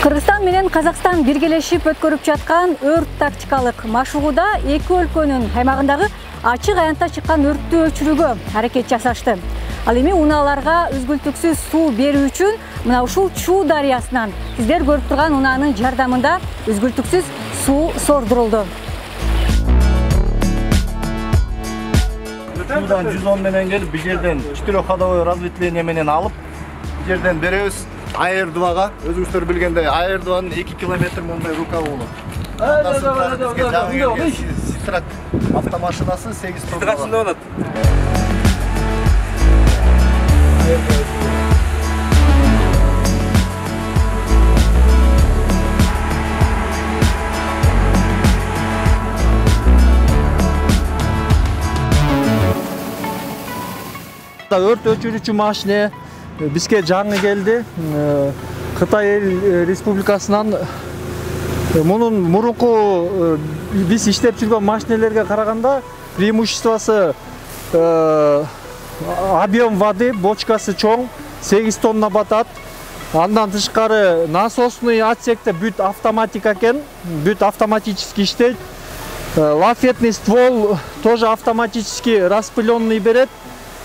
Кыргызстан менен Казакстан биргелешип өткөрүп жаткан өрт тактикалык машыгууда эки өлкөнүн аймагындагы ачык аянтта чыккан өрттү өчүрүүгө аракет жасашты. Ал эми унааларга үзгүлтүксүз суу берүү үчүн мына ушул Чуу дарыясынан сиздер көрүп турган унаанын жардамында үзгүлтүксүз суу сордурулду. Суудан 110 менен келип, бул жерден 4ходовой разветвление менен алып, бул жерден беребиз. АР2-га, өзүңүздөр билгендей, АР2-нын 2 километр мындай рукавы болот. Бизге жаңы келген Ситрак автомашинасы 8 тонна. Ситраксында болот. Өрт өчүрүүчү машина бизге жаңы келди. Кытай Республикасынан мунун мурунку биз иштеп жүргөн машинелерге караганда преимуществосы объем воды, бочкасы чоң, 8 тонна батат. Андан тышкары насосный отсекте бүт автоматика экен, бүт автоматически иштейт. Лафетный ствол тоже автоматически распыленный берет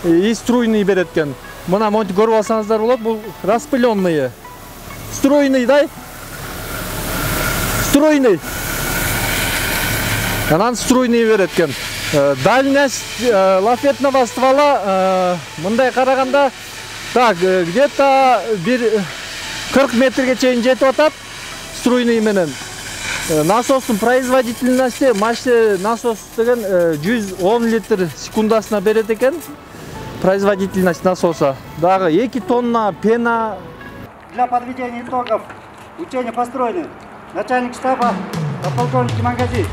и струйный берет экен. Мына монти көрүп алсаңыздар болот, бул распыленные. Струйный дай. Струйный. Анан струйный берет экен. Дальность лафетного ствола мындай караганда так, где-то 40 метрге чейин жетип атат струйный менен. Насостун производительности машина насос деген 110 литр секундасына берет экен. Производительность насоса. Дагы 2 тонна пена. Для подведения итогов учения построены. Начальник штаба, подполковник Мангази.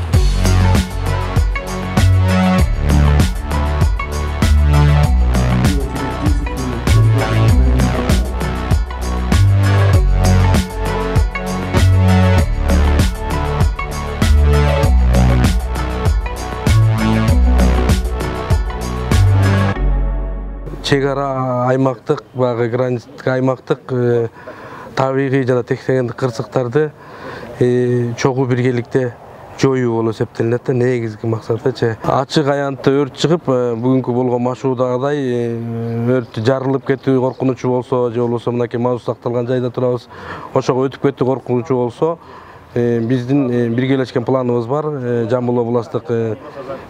Чегара аймактык, багы граниттик аймактык табигый жана тектегендик кырсыктарды чогуу биргеликте жоюу болуп эсептелинет да. Негизги максаты ачык аянтта өрт чыгып, бүгүнкү болгон машыгуудагыдай өрт жарылып кетүү коркунучу болсо, же болбосо мынакей мазут сакталган жайда турабыз, ошого өтүп кетүү коркунучу болсо, биздин биргелешкен планыбыз бар. Жамбыл областык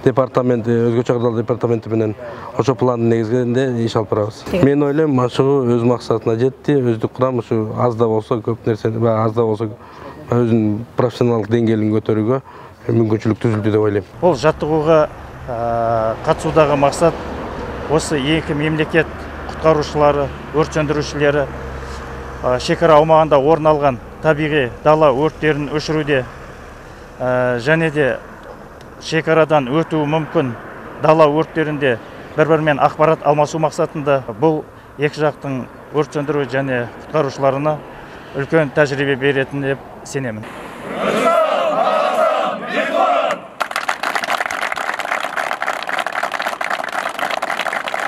департамент, өзгөчө кырдаал департаменти менен ошо пландын негизинде иш алып барабыз. Мен ойлойм, машыгуу өз максатына жетти. Өздүк курам ушу аз да болсо, көп нерсени, аз да болсо өзүнүн профессионалдык деңгээлин көтөрүүгө мүмкүнчүлүк түзүлдү деп ойлойм. Бул жаттыгууга катышуудагы максат осы эки мемлекет куткаруучулары, өрт сөндүрүүчүлөрү шекара аумагында орун алган табигый дала өрттерин өчүрүүдө және де шекарадан өтүү мүмкүн дала өрттеринде бири-бири менен акпарат алмасуу максатында бул эки жактын өрт сөндүрүү және куткаруучуларына үлкөн тажрыйбе беретин деп сенемин.